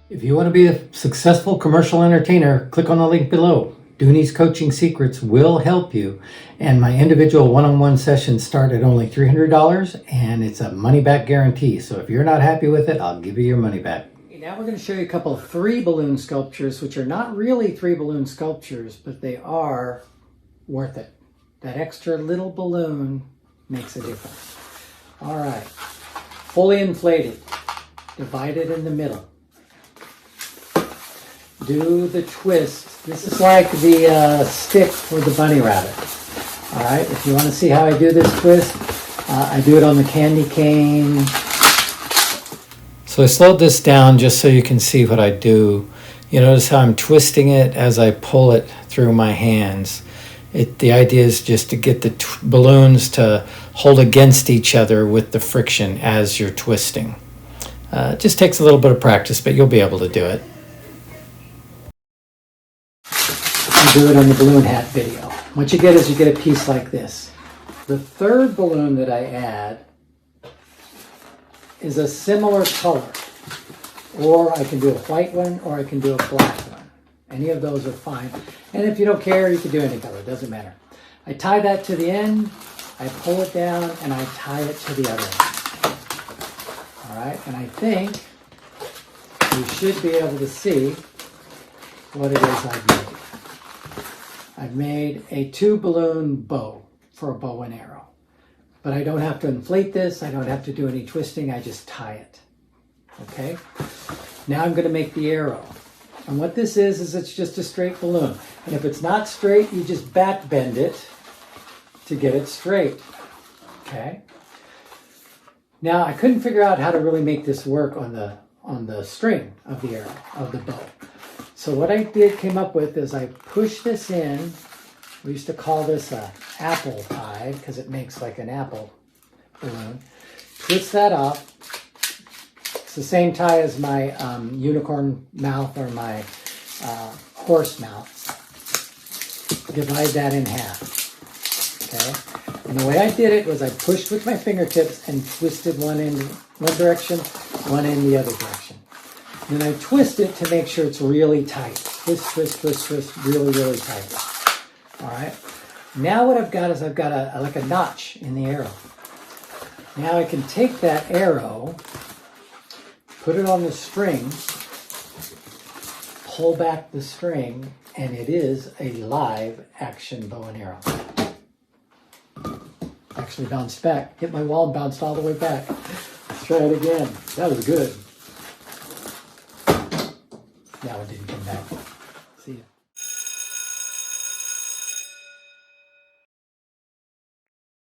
If you want to be a successful commercial entertainer, click on the link below. Dooney's Coaching Secrets will help you. And my individual one-on-one sessions start at only $300 and it's a money-back guarantee. So if you're not happy with it, I'll give you your money back. Now we're going to show you a couple of 3 balloon sculptures, which are not really 3 balloon sculptures, but they are worth it. That extra little balloon makes a difference. All right, fully inflated, divided in the middle. Do the twist. This is like the stick for the bunny rabbit. All right, if you want to see how I do this twist, I do it on the candy cane. So I slowed this down just so you can see what I do. You notice how I'm twisting it as I pull it through my hands. The idea is just to get the balloons to hold against each other with the friction as you're twisting. It just takes a little bit of practice, but you'll be able to do it. I do it on the balloon hat video. What you get is you get a piece like this. The third balloon that I add is a similar color. Or I can do a white one or I can do a black one. Any of those are fine. And if you don't care, you can do any color, it doesn't matter. I tie that to the end, I pull it down, and I tie it to the other end. All right, and I think you should be able to see what it is I've made. I've made a 2-balloon bow for a bow and arrow. But I don't have to inflate this, I don't have to do any twisting, I just tie it. Okay? Now I'm going to make the arrow. And what this is it's just a straight balloon. And if it's not straight, you just back bend it to get it straight. Okay? Now I couldn't figure out how to really make this work on the string of the arrow, of the bow. So what I came up with is I push this in. We used to call this a apple tie because it makes like an apple balloon. Twist that up. It's the same tie as my unicorn mouth or my horse mouth. Divide that in half. Okay? And the way I did it was I pushed with my fingertips and twisted one in one direction, one in the other direction. Then I twist it to make sure it's really tight. Twist, twist, twist, twist, really, really tight. All right. Now what I've got is I've got like a notch in the arrow. Now I can take that arrow, put it on the string, pull back the string, and it is a live action bow and arrow. Actually bounced back. Hit my wall and bounced all the way back. Let's try it again. That was good. Now it didn't come back. See ya.